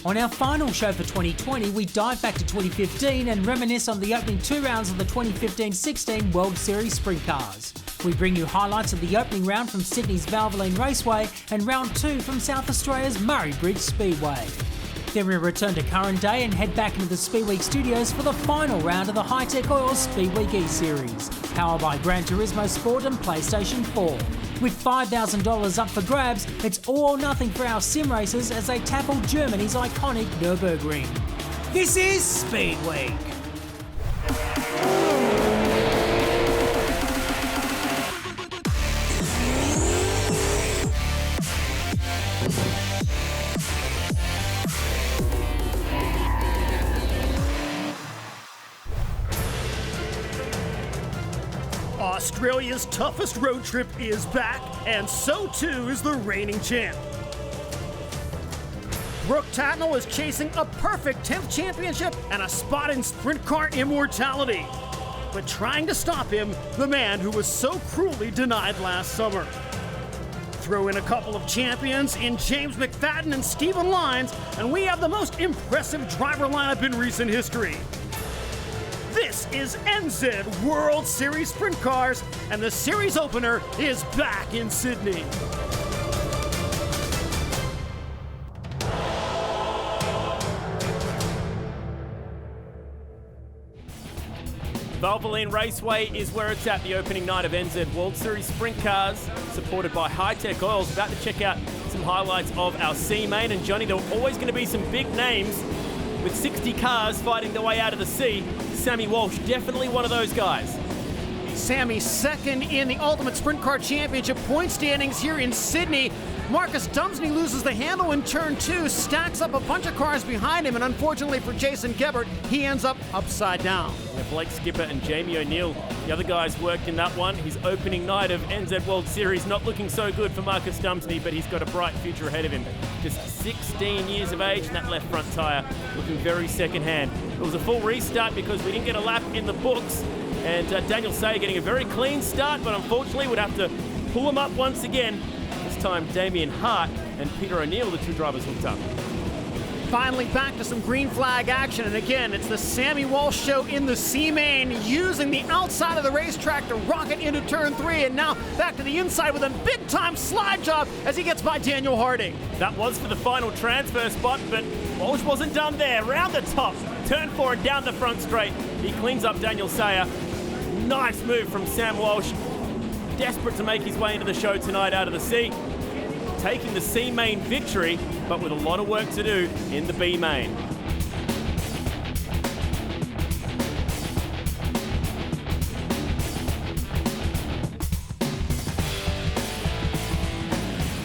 On our final show for 2020, we dive back to 2015 and reminisce on the opening 2 rounds of the 2015-16 World Series Sprintcars. We bring you highlights of the opening round from Sydney's Valvoline Raceway and round 2 from South Australia's Murray Bridge Speedway. Then we return to current day and head back into the Speedweek studios for the final round of the High-Tech Oil Speedweek E-Series, powered by Gran Turismo Sport and PlayStation 4. With $5,000 up for grabs, it's all or nothing for our sim racers as they tackle Germany's iconic Nürburgring. This is Speedweek. Australia's toughest road trip is back, and so too is the reigning champ. Brooke Tatnall is chasing a perfect 10th championship and a spot in sprint car immortality. But trying to stop him, the man who was so cruelly denied last summer. Throw in a couple of champions in James McFadden and Stephen Lines, and we have the most impressive driver lineup in recent history. This is NZ World Series Sprintcars, and the series opener is back in Sydney. Valvoline Raceway is where it's at, the opening night of NZ World Series Sprintcars, supported by High-Tech Oils. About to check out some highlights of our C main, and Johnny, there are always going to be some big names with 60 cars fighting their way out of the sea. Sammy Walsh, definitely one of those guys. Sammy second in the Ultimate Sprint Car Championship point standings here in Sydney. Marcus Dumsney loses the handle in turn 2, stacks up a bunch of cars behind him, and unfortunately for Jason Gebert, he ends up upside down. Yeah, Blake Skipper and Jamie O'Neill, the other guys worked in that one. His opening night of NZ World Series not looking so good for Marcus Dumsney, but he's got a bright future ahead of him. Just 16 years of age, and that left front tyre looking very second-hand. It was a full restart because we didn't get a lap in the books, and Daniel Sayer getting a very clean start, but unfortunately would have to pull him up once again. This time Damien Hart and Peter O'Neill, the two drivers, hooked up. Finally back to some green flag action, and again it's the Sammy Walsh show in the C main, using the outside of the racetrack to rocket into turn 3, and now back to the inside with a big time slide job as he gets by Daniel Harding. That was for the final transfer spot, but Walsh wasn't done there. Round the top, turn 4 and down the front straight. He cleans up Daniel Sayer. Nice move from Sam Walsh. Desperate to make his way into the show tonight out of the C. Taking the C main victory, but with a lot of work to do in the B main.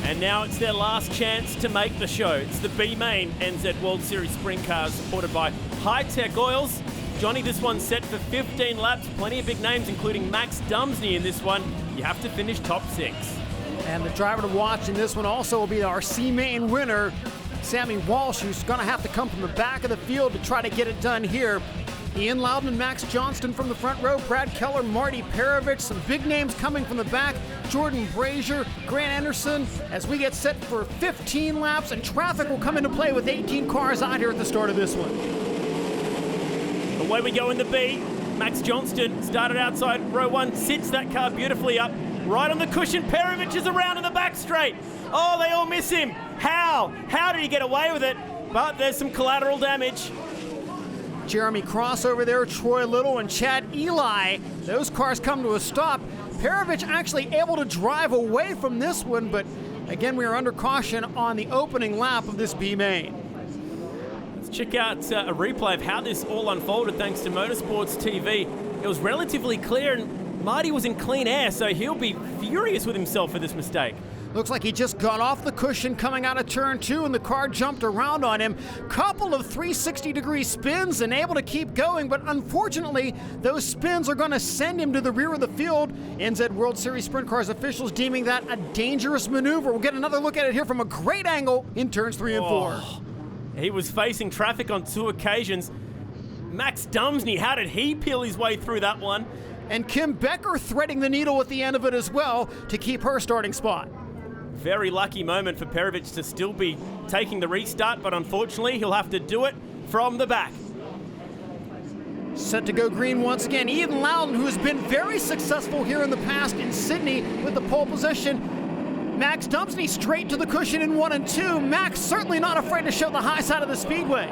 And now it's their last chance to make the show. It's the B main NZ World Series Sprint Cars, supported by High-Tech Oils. Johnny, this one's set for 15 laps. Plenty of big names, including Max Dumsney in this one. You have to finish top 6. And the driver to watch in this one also will be our C main winner, Sammy Walsh, who's going to have to come from the back of the field to try to get it done here. Ian Loudon and Max Johnston from the front row, Brad Keller, Marty Perovich, some big names coming from the back, Jordan Brazier, Grant Anderson, as we get set for 15 laps, and traffic will come into play with 18 cars out here at the start of this one. Away we go in the B. Max Johnston started outside row 1, sits that car beautifully up, right on the cushion. Perovich is around in the back straight. Oh, they all miss him. How? How did he get away with it? But there's some collateral damage. Jeremy Cross over there, Troy Little and Chad Eli. Those cars come to a stop. Perovich actually able to drive away from this one, but again, we are under caution on the opening lap of this B main. Check out a replay of how this all unfolded thanks to Motorsports TV. It was relatively clear, and Marty was in clean air, so he'll be furious with himself for this mistake. Looks like he just got off the cushion coming out of turn 2, and the car jumped around on him. Couple of 360-degree spins and able to keep going, but unfortunately, those spins are going to send him to the rear of the field. NZ World Series Sprint Cars officials deeming that a dangerous maneuver. We'll get another look at it here from a great angle in turns 3 and 4. He was facing traffic on 2 occasions. Max Dumsney, how did he peel his way through that one? And Kim Becker threading the needle at the end of it as well to keep her starting spot. Very lucky moment for Perovic to still be taking the restart, but unfortunately he'll have to do it from the back. Set to go green once again. Ian Loudon, who has been very successful here in the past in Sydney with the pole position. Max Dumpsney straight to the cushion in 1 and 2. Max certainly not afraid to show the high side of the speedway.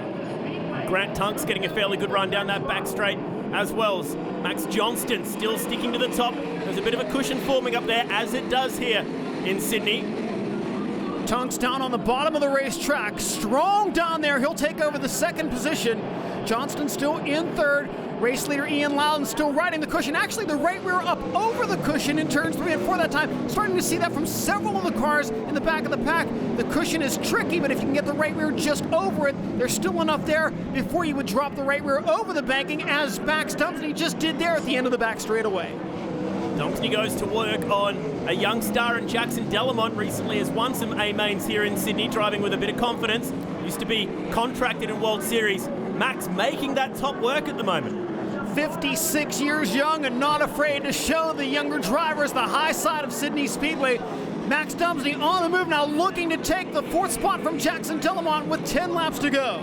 Grant Tunks getting a fairly good run down that back straight, as well as Max Johnston still sticking to the top. There's a bit of a cushion forming up there, as it does here in Sydney. Tunks down on the bottom of the racetrack. Strong down there. He'll take over the second position. Johnston still in third. Race leader Ian Loudon still riding the cushion. Actually, the right rear up over the cushion in turns 3 and 4 that time. Starting to see that from several of the cars in the back of the pack. The cushion is tricky, but if you can get the right rear just over it, there's still enough there before you would drop the right rear over the banking, as Max Dumpsney just did there at the end of the back straightaway. Dumpsney goes to work on a young star, and Jackson Delamont recently has won some A-mains here in Sydney, driving with a bit of confidence. Used to be contracted in World Series. Max making that top work at the moment. 56 years young and not afraid to show the younger drivers the high side of Sydney Speedway. Max Dumpsney on the move now, looking to take the 4th spot from Jackson Delamont with 10 laps to go.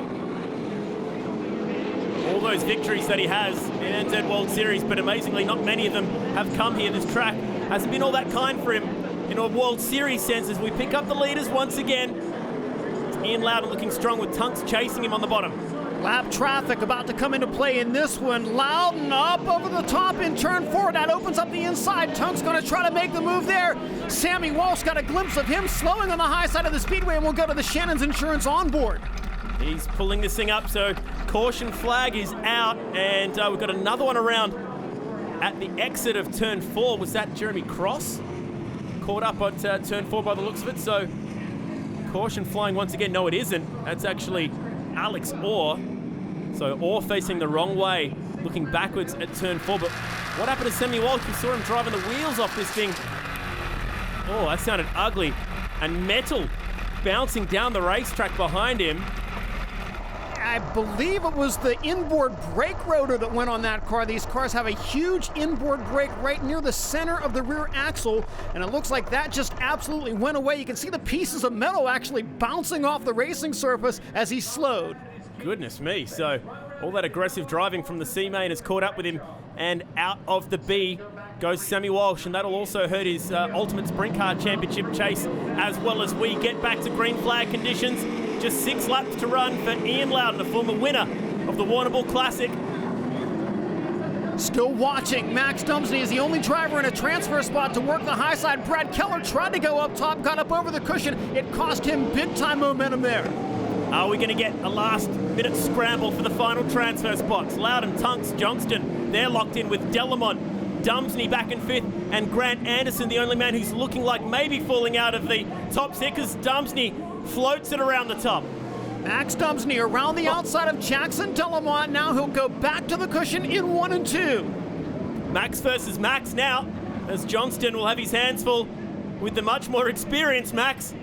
All those victories that he has in NZ World Series, but amazingly not many of them have come here. This track hasn't been all that kind for him in a World Series sense, as we pick up the leaders once again. It's Ian Loudon looking strong with Tunks chasing him on the bottom. Lap traffic about to come into play in this one. Loudon up over the top in turn 4. That opens up the inside. Tunks going to try to make the move there. Sammy Walsh got a glimpse of him slowing on the high side of the speedway, and we'll go to the Shannon's Insurance onboard. He's pulling this thing up, so caution flag is out, and we've got another one around at the exit of turn 4. Was that Jeremy Cross? Caught up at turn 4 by the looks of it, so caution flying once again. No, it isn't. That's actually Alex Orr. So Orr facing the wrong way, looking backwards at turn 4. But what happened to Sammy Walsh? We saw him driving the wheels off this thing. Oh, that sounded ugly. And metal bouncing down the racetrack behind him. I believe it was the inboard brake rotor that went on that car. These cars have a huge inboard brake right near the center of the rear axle, and it looks like that just absolutely went away. You can see the pieces of metal actually bouncing off the racing surface as he slowed. Goodness me. So all that aggressive driving from the C-main has caught up with him, and out of the B goes Sammy Walsh, and that'll also hurt his Ultimate Sprint Car Championship chase, as well as we get back to green flag conditions. Just 6 laps to run for Ian Loudon, the former winner of the Warrnambool Classic. Still watching. Max Dumpsney is the only driver in a transfer spot to work the high side. Brad Keller tried to go up top, got up over the cushion. It cost him big-time momentum there. Are we going to get a last-minute scramble for the final transfer spots? Loudon, Tunks, Johnston, they're locked in with Delamont. Dumpsney back in 5th, and Grant Anderson, the only man who's looking like maybe falling out of the top 6, as Dumpsney floats it around the top. Max Dumpsney around the outside of Jackson Delamont. Now he'll go back to the cushion in 1 and 2. Max versus Max now, as Johnston will have his hands full with the much more experienced Max.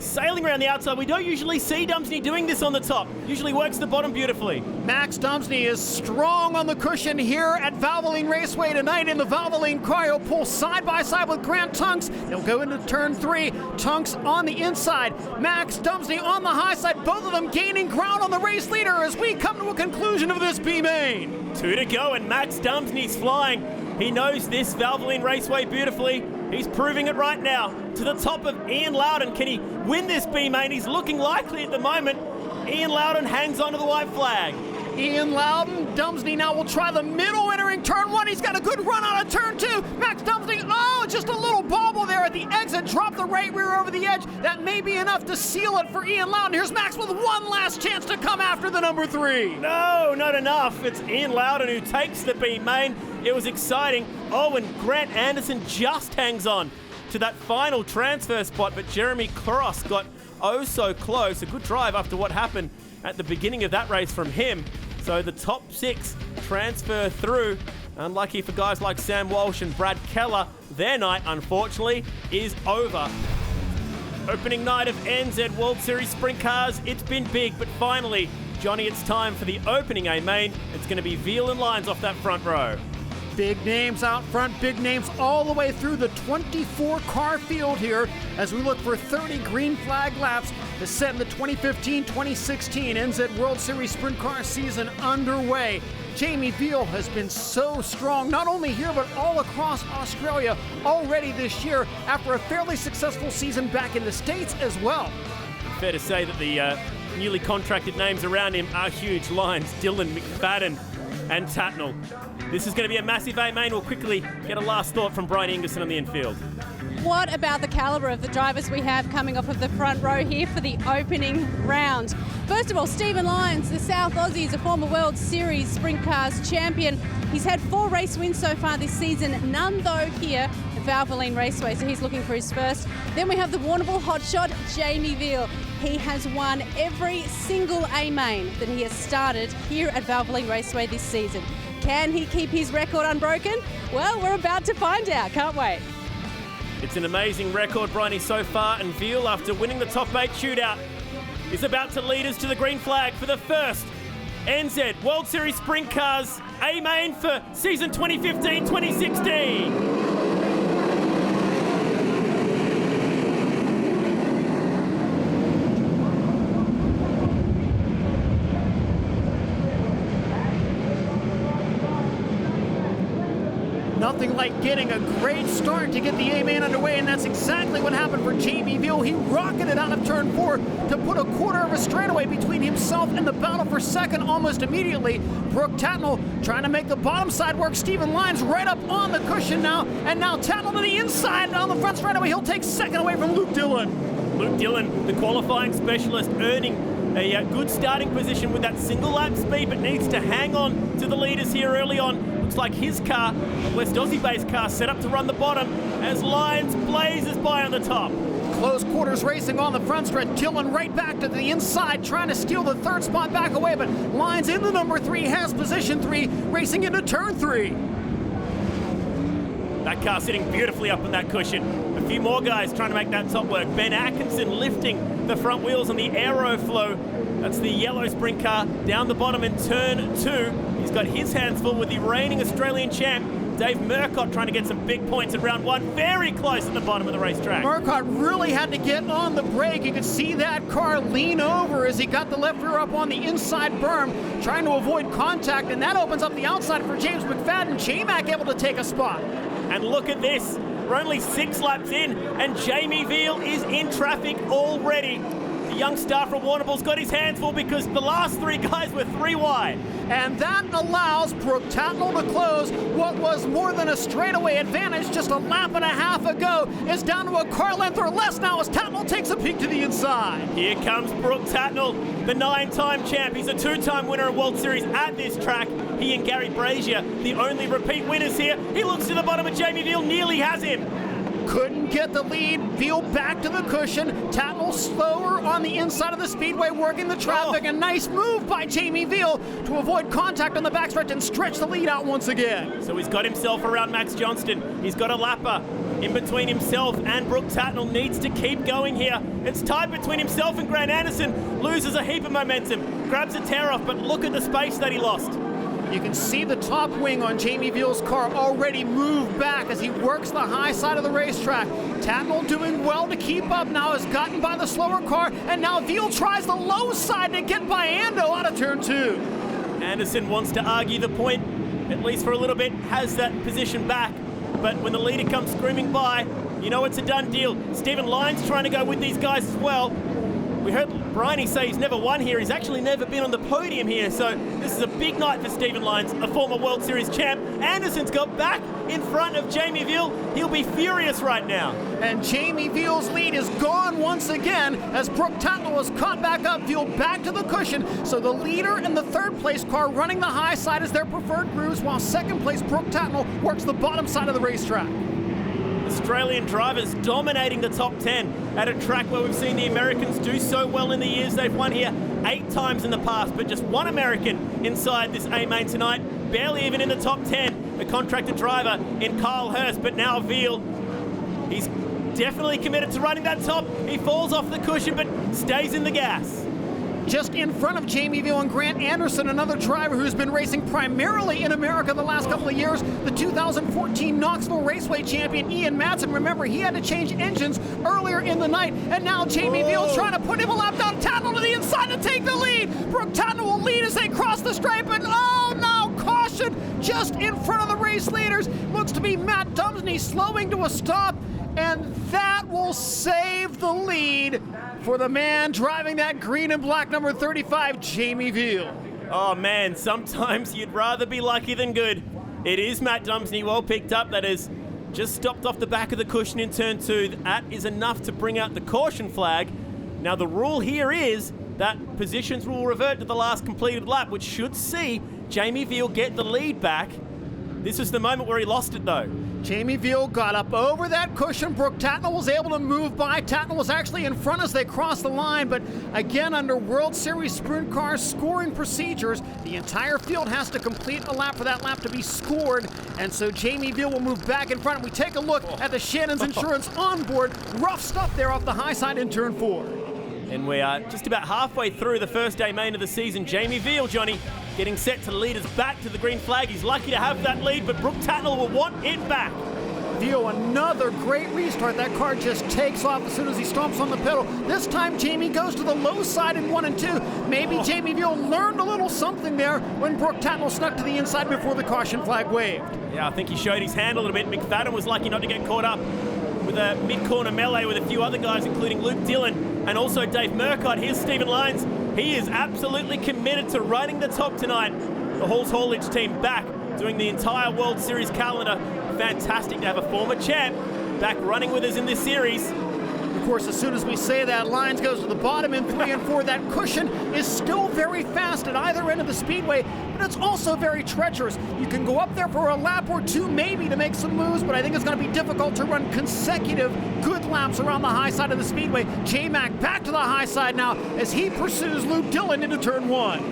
Sailing around the outside. We don't usually see Dumpsney doing this on the top. Usually works the bottom beautifully. Max Dumpsney is strong on the cushion here at Valvoline Raceway tonight in the Valvoline car. He'll pull side by side with Grant Tunks. They'll go into turn 3. Tunks on the inside. Max Dumpsney on the high side. Both of them gaining ground on the race leader as we come to a conclusion of this B-main. 2 to go, and Max Dumpsney's flying. He knows this Valvoline Raceway beautifully. He's proving it right now. To the top of Ian Loudon. Can he win this B-main? He's looking likely at the moment. Ian Loudon hangs onto the white flag. Ian Loudon, Dumpsney now will try the middle entering turn 1. He's got a good run out of turn 2. Max Dumpsney, just a little bobble there at the exit. Drop the right rear over the edge. That may be enough to seal it for Ian Loudon. Here's Max with one last chance to come after the number 3. No, not enough. It's Ian Loudon who takes the B-main. It was exciting. Oh, and Grant Anderson just hangs on to that final transfer spot, but Jeremy Cross got so close. A good drive after what happened at the beginning of that race from him. So the top 6 transfer through. Unlucky for guys like Sam Walsh and Brad Keller. Their night, unfortunately, is over. Opening night of NZ World Series Sprint Cars. It's been big, but finally, Johnny, it's time for the opening A-main. It's going to be Veal and Lyons off that front row. Big names out front, big names all the way through the 24-car field here as we look for 30 green flag laps to set the 2015-2016 NZ World Series Sprint Car season underway. Jamie Veal has been so strong, not only here but all across Australia already this year after a fairly successful season back in the States as well. Fair to say that the newly contracted names around him are huge. Lyons, Dillon, McFadden and Tatnall. This is going to be a massive A-main. We'll quickly get a last thought from Brian Ingerson on the infield. What about the calibre of the drivers we have coming off of the front row here for the opening round? First of all, Stephen Lyons, the South Aussie, is a former World Series Sprint Cars champion. He's had 4 race wins so far this season, none though here at Valvoline Raceway, so he's looking for his first. Then we have the Warrnambool hotshot, Jamie Veal. He has won every single A-main that he has started here at Valvoline Raceway this season. Can he keep his record unbroken? Well, we're about to find out, can't wait. It's an amazing record, Bryony, so far, and Veal, after winning the top 8 shootout, is about to lead us to the green flag for the first NZ World Series Sprint Cars A-main for season 2015-2016. Nothing like getting a great start to get the A-main underway, and that's exactly what happened for Jamie Veal. He rocketed out of turn 4 to put a quarter of a straightaway between himself and the battle for second almost immediately. Brooke Tatnall trying to make the bottom side work. Stephen Lyons right up on the cushion now, and now Tatnall to the inside on the front straightaway. He'll take second away from Luke Dillon. Luke Dillon, the qualifying specialist, earning a good starting position with that single lap speed, but needs to hang on to the leaders here early on. Looks like his car, a West Aussie-based car, set up to run the bottom as Lyons blazes by on the top. Close quarters racing on the front stretch. Dillon right back to the inside, trying to steal the third spot back away, but Lyons in the number 3 has position 3, racing into turn 3. That car sitting beautifully up on that cushion. A few more guys trying to make that top work. Ben Atkinson lifting the front wheels on the Aeroflow. That's the yellow sprint car down the bottom in turn 2. He's got his hands full with the reigning Australian champ, Dave Murcott, trying to get some big points at round 1. Very close at the bottom of the racetrack. Murcott really had to get on the brake. You could see that car lean over as he got the left rear up on the inside berm, trying to avoid contact, and that opens up the outside for James McFadden. J-Mac able to take a spot. And look at this. We're only 6 laps in, and Jamie Veal is in traffic already. The young star from Warrnambool's got his hands full because the last 3 guys were 3 wide. And that allows Brooke Tatnall to close what was more than a straightaway advantage just a lap and a half ago. Is down to a car length or less now as Tatnall takes a peek to the inside. Here comes Brooke Tatnall, the 9-time champ. He's a 2-time winner of World Series at this track. He and Gary Brazier, the only repeat winners here. He looks to the bottom of Jamie Veal, nearly has him. Couldn't get the lead. Veal back to the cushion. Tatnall slower on the inside of the speedway, working the traffic. A nice move by Jamie Veal to avoid contact on the backstretch and stretch the lead out once again. So he's got himself around Max Johnston. He's got a lapper in between himself and Brooke Tatnall. Needs to keep going here. It's tied between himself and Grant Anderson. Loses a heap of momentum. Grabs a tear off, but look at the space that he lost. You can see the top wing on Jamie Veal's car already move back as he works the high side of the racetrack. Tatnall doing well to keep up now, has gotten by the slower car, and now Veal tries the low side to get by Ando out of turn 2. Anderson wants to argue the point, at least for a little bit, has that position back. But when the leader comes screaming by, you know it's a done deal. Stephen Lyons trying to go with these guys as well. We heard Bryony say he's never won here. He's actually never been on the podium here. So this is a big night for Stephen Lyons, a former World Series champ. Anderson's got back in front of Jamie Veal. He'll be furious right now. And Jamie Veal's lead is gone once again as Brooke Tatnall was caught back up. Veal back to the cushion. So the leader and the third place car running the high side as their preferred grooves, while second place Brooke Tatnall works the bottom side of the racetrack. Australian drivers dominating the top 10 at a track where we've seen the Americans do so well in the years. They've won here 8 times in the past, but just one American inside this A-main tonight, barely even in the top 10. The contracted driver in Kyle Hurst, but now Veal. He's definitely committed to running that top. He falls off the cushion, but stays in the gas. Just in front of Jamie Veal and Grant Anderson, another driver who's been racing primarily in America the last couple of years, the 2014 Knoxville Raceway champion Ian Madsen. Remember, he had to change engines earlier in the night, and now Jamie Veal trying to put him a lap down. Tatnell to the inside to take the lead. Brooke Tatnell will lead as they cross the stripe, and oh no, caution just in front of the race leaders. Looks to be Matt Dumsney slowing to a stop, and that will save the lead for the man driving that green and black number 35, Jamie Veal. Oh man, sometimes you'd rather be lucky than good. It is Matt Dumsney, well picked up. That is just stopped off the back of the cushion in turn 2. That is enough to bring out the caution flag. Now the rule here is that positions will revert to the last completed lap, which should see Jamie Veal get the lead back. This is the moment where he lost it though. Jamie Veal got up over that cushion. Brooke Tatnell was able to move by. Tatnell was actually in front as they crossed the line, but again, under World Series Sprint Cars scoring procedures, the entire field has to complete a lap for that lap to be scored, and so Jamie Veal will move back in front. We take a look at the Shannon's Insurance onboard. Rough stuff there off the high side in turn 4. And we are just about halfway through the first day main of the season. Jamie Veal, Johnny, getting set to lead us back to the green flag. He's lucky to have that lead, but Brooke Tatnell will want it back. Veal, another great restart. That car just takes off as soon as he stomps on the pedal. This time, Jamie goes to the low side in 1 and 2. Maybe Jamie Veal learned a little something there when Brooke Tatnell snuck to the inside before the caution flag waved. Yeah, I think he showed his hand a little bit. McFadden was lucky not to get caught up with a mid-corner melee with a few other guys, including Luke Dillon and also Dave Murcott. Here's Stephen Lyons. He is absolutely committed to riding the top tonight. The Halls Haulage team back doing the entire World Series calendar. Fantastic to have a former champ back running with us in this series. Of course, as soon as we say that, Lyons goes to the bottom in 3 and 4. That cushion is still very fast at either end of the speedway, but it's also very treacherous. You can go up there for a lap or two maybe to make some moves, but I think it's going to be difficult to run consecutive good laps around the high side of the speedway. J-Mac back to the high side now as he pursues Luke Dillon into turn 1.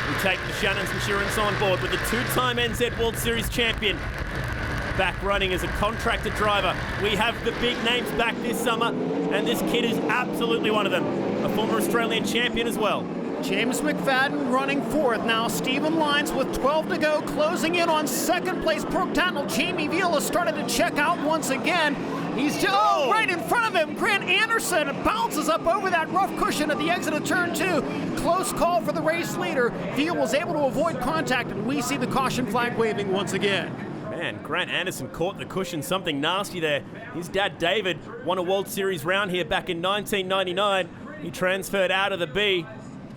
We take the Shannon's Insurance on board with the 2-time NZ World Series champion back running as a contractor driver. We have the big names back this summer, and this kid is absolutely one of them. A former Australian champion as well. James McFadden running 4th. Now Stephen Lyons with 12 to go, closing in on 2nd place. Brooke Tatnell. Jamie Veal has started to check out once again. He's just right in front of him. Grant Anderson bounces up over that rough cushion at the exit of turn 2. Close call for the race leader. Veal was able to avoid contact, and we see the caution flag waving once again. Man, Grant Anderson caught the cushion, something nasty there. His dad, David, won a World Series round here back in 1999. He transferred out of the B,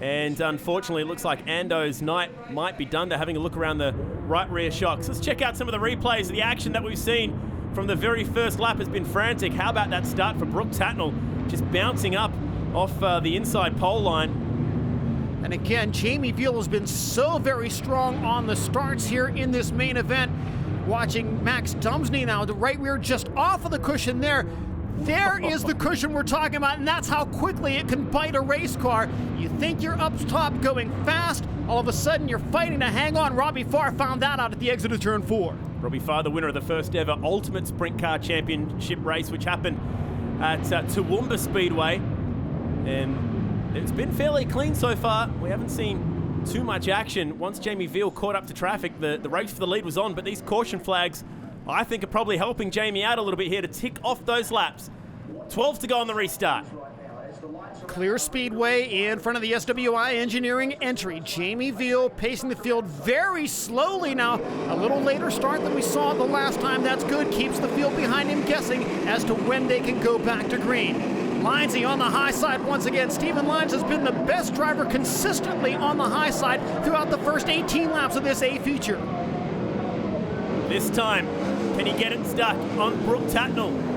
and unfortunately, it looks like Ando's night might be done. They're having a look around the right rear shocks. Let's check out some of the replays of the action that we've seen from the very first lap. Has been frantic. How about that start for Brooke Tatnell, just bouncing up off the inside pole line. And again, Jamie Veal has been so very strong on the starts here in this main event. Watching Max Dumsney now, the right rear just off of the cushion there. There is the cushion we're talking about, and that's how quickly it can bite a race car. You think you're up top going fast, all of a sudden you're fighting to hang on. Robbie Farr found that out at the exit of turn 4. Robbie Farr, the winner of the first ever Ultimate Sprint Car Championship race, which happened at Toowoomba Speedway. And it's been fairly clean so far. We haven't seen too much action. Once Jamie Veal caught up to traffic, the race for the lead was on, but these caution flags, I think, are probably helping Jamie out a little bit here to tick off those laps. 12 to go on the restart. Clear speedway in front of the SWI Engineering entry. Jamie Veal pacing the field very slowly now. A little later start than we saw the last time. That's good. Keeps the field behind him guessing as to when they can go back to green. Lyonsy on the high side once again. Stephen Lyons has been the best driver consistently on the high side throughout the first 18 laps of this A feature. This time, can he get it stuck on Brooke Tatnell?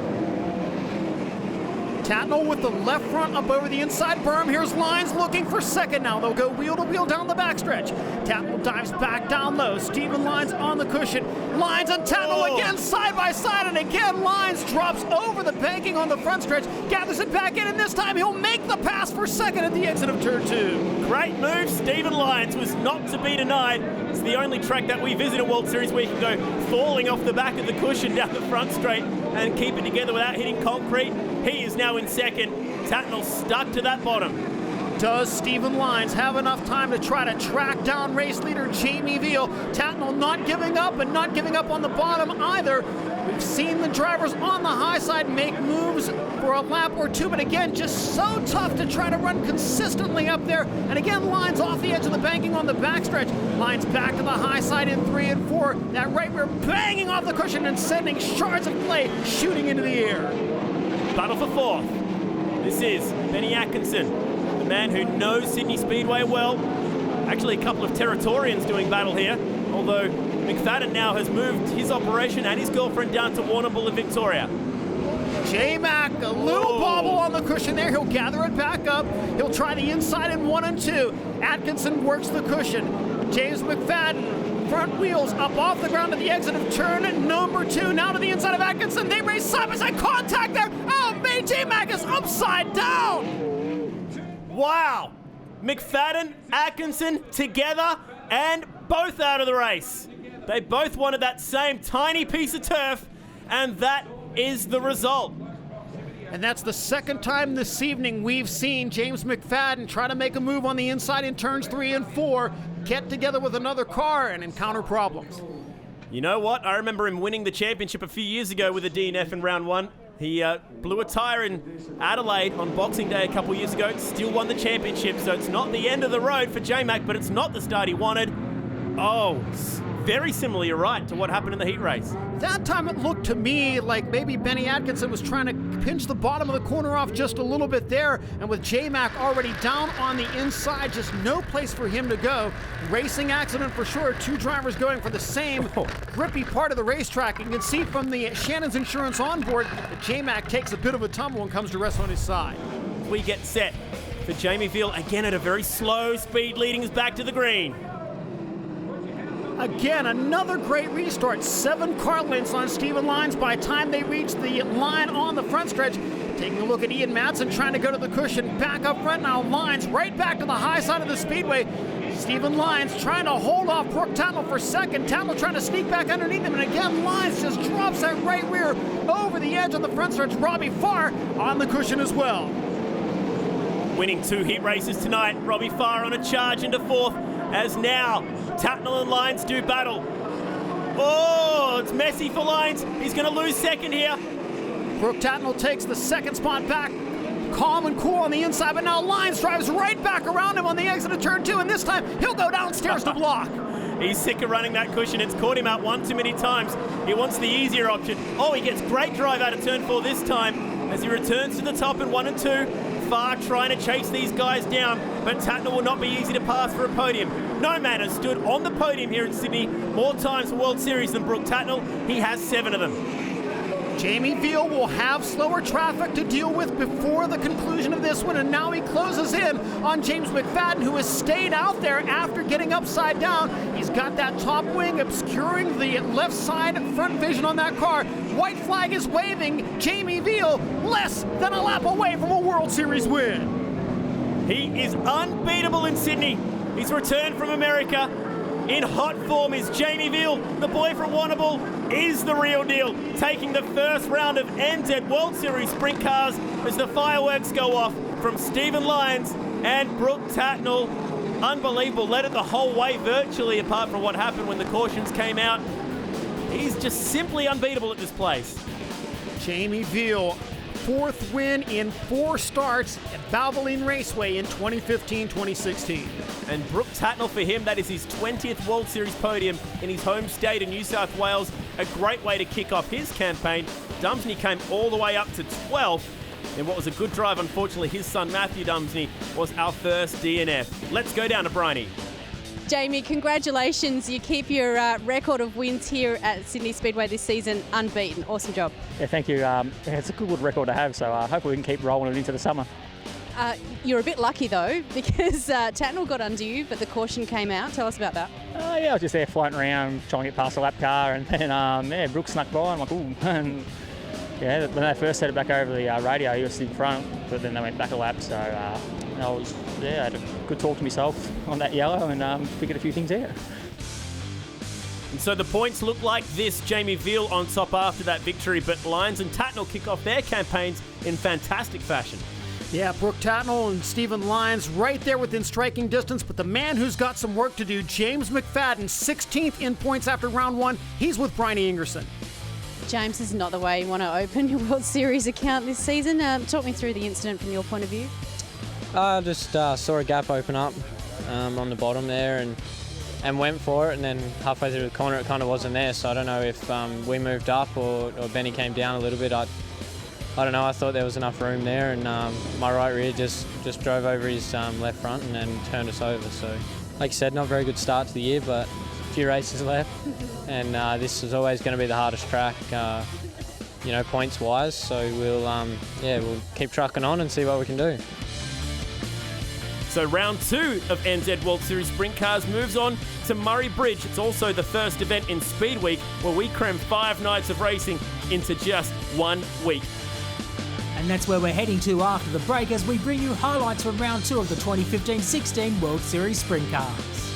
Tatnell with the left front up over the inside berm. Here's Lyons looking for second now. They'll go wheel to wheel down the backstretch. Tatnell dives back down low. Stephen Lyons on the cushion. Lyons and Tatnell again side by side, and again Lyons drops over the banking on the front stretch. Gathers it back in, and this time he'll make the pass for second at the exit of turn 2. Great move. Stephen Lyons was not to be denied. It's the only track that we visit at World Series where you can go falling off the back of the cushion down the front straight and keep it together without hitting concrete. He is now in second. Tatnall stuck to that bottom. Does Stephen Lyons have enough time to try to track down race leader Jamie Veal? Tatnall not giving up, and not giving up on the bottom either. We've seen the drivers on the high side make moves for a lap or two, but again, just so tough to try to run consistently up there. And again, Lyons off the edge of the banking on the backstretch. Lyons back to the high side in 3 and 4. That right rear banging off the cushion and sending shards of clay shooting into the air. Battle for fourth. This is Benny Atkinson, the man who knows Sydney Speedway well. Actually, a couple of Territorians doing battle here, although McFadden now has moved his operation and his girlfriend down to Warrnambool in Victoria. J-Mac, a little bobble on the cushion there. He'll gather it back up. He'll try the inside in 1 and 2. Atkinson works the cushion. James McFadden, front wheels up off the ground at the exit of turn number 2. Now to the inside of Atkinson. They race side by side. Contact there. Oh, man, J-Mac is upside down. Wow. McFadden, Atkinson together and both out of the race. They both wanted that same tiny piece of turf, and that is the result. And that's the second time this evening we've seen James McFadden try to make a move on the inside in turns 3 and 4, get together with another car and encounter problems. You know what? I remember him winning the championship a few years ago with a DNF in round 1. He blew a tyre in Adelaide on Boxing Day a couple years ago, still won the championship, so it's not the end of the road for J-Mac, but it's not the start he wanted. Oh, very similar, you're right, to what happened in the heat race. That time it looked to me like maybe Benny Atkinson was trying to pinch the bottom of the corner off just a little bit there, and with J-Mac already down on the inside, just no place for him to go. Racing accident for sure, 2 drivers going for the same grippy part of the racetrack. You can see from the Shannon's Insurance onboard that J-Mac takes a bit of a tumble and comes to rest on his side. We get set for Jamie Veal, again at a very slow speed, leading us back to the green. Again, another great restart. 7 car lengths on Stephen Lyons by the time they reach the line on the front stretch. Taking a look at Ian Madsen trying to go to the cushion. Back up front now, Lyons right back to the high side of the speedway. Stephen Lyons trying to hold off Brooke Tatnall for second. Tatnall trying to sneak back underneath him. And again, Lyons just drops that right rear over the edge on the front stretch. Robbie Farr on the cushion as well. Winning 2 heat races tonight. Robbie Farr on a charge into 4th. As now, Tatnall and Lyons do battle. Oh, it's messy for Lyons. He's going to lose second here. Brooke Tatnall takes the second spot back. Calm and cool on the inside, but now Lyons drives right back around him on the exit of turn 2, and this time he'll go downstairs to block. He's sick of running that cushion. It's caught him out one too many times. He wants the easier option. Oh, he gets great drive out of turn 4 this time as he returns to the top in 1 and 2. Farr trying to chase these guys down, but Tatnall will not be easy to pass for a podium. No man has stood on the podium here in Sydney more times for World Series than Brooke Tatnall. He has 7 of them. Jamie Veal will have slower traffic to deal with before the conclusion of this one, and now he closes in on James McFadden, who has stayed out there after getting upside down. He's got that top wing obscuring the left side front vision on that car. White flag is waving. Jamie Veal less than a lap away from a World Series win. He is unbeatable in Sydney. He's returned from America. In hot form is Jamie Veal. The boy from Warrnambool is the real deal, taking the first round of NZ World Series Sprintcars as the fireworks go off from Stephen Lyons and Brooke Tatnall. Unbelievable, led it the whole way virtually, apart from what happened when the cautions came out. He's just simply unbeatable at this place. Jamie Veal, 4th win in 4 starts at Valvoline Raceway in 2015-2016. And Brooke Tatnall, for him, that is his 20th World Series podium in his home state of New South Wales. A great way to kick off his campaign. Dumsney came all the way up to 12th in what was a good drive. Unfortunately, his son Matthew Dumsney was our first DNF. Let's go down to Bryony. Jamie, congratulations. You keep your record of wins here at Sydney Speedway this season unbeaten. Awesome job. Yeah, thank you. It's a good record to have, so hopefully we can keep rolling it into the summer. You're a bit lucky, though, because Tatnall got under you, but the caution came out. Tell us about that. Yeah, I was just there floating around, trying to get past the lap car, and then Brooke snuck by. I'm like, ooh. And, yeah, when they first set it back over the radio, he was in front, but then they went back a lap, so I had a good talk to myself on that yellow and figured a few things out. And so the points look like this. Jamie Veal on top after that victory, but Lyons and Tatnall kick off their campaigns in fantastic fashion. Yeah, Brooke Tatnell and Stephen Lyons right there within striking distance, but the man who's got some work to do, James McFadden, 16th in points after round one. He's with Bryony Ingerson. James, this is not the way you want to open your World Series account this season. Talk me through the incident from your point of view. I just saw a gap open up on the bottom there and went for it, and then halfway through the corner it kind of wasn't there, so I don't know if we moved up or Benny came down a little bit. I don't know, I thought there was enough room there, and my right rear just drove over his left front and then turned us over. So, like you said, not a very good start to the year, but a few races left, and this is always going to be the hardest track, points-wise, so we'll keep trucking on and see what we can do. So round 2 of NZ World Series Sprint Cars moves on to Murray Bridge. It's also the first event in Speedweek where we cram 5 nights of racing into just 1 week. And that's where we're heading to after the break as we bring you highlights from round 2 of the 2015-16 World Series Sprint Cars.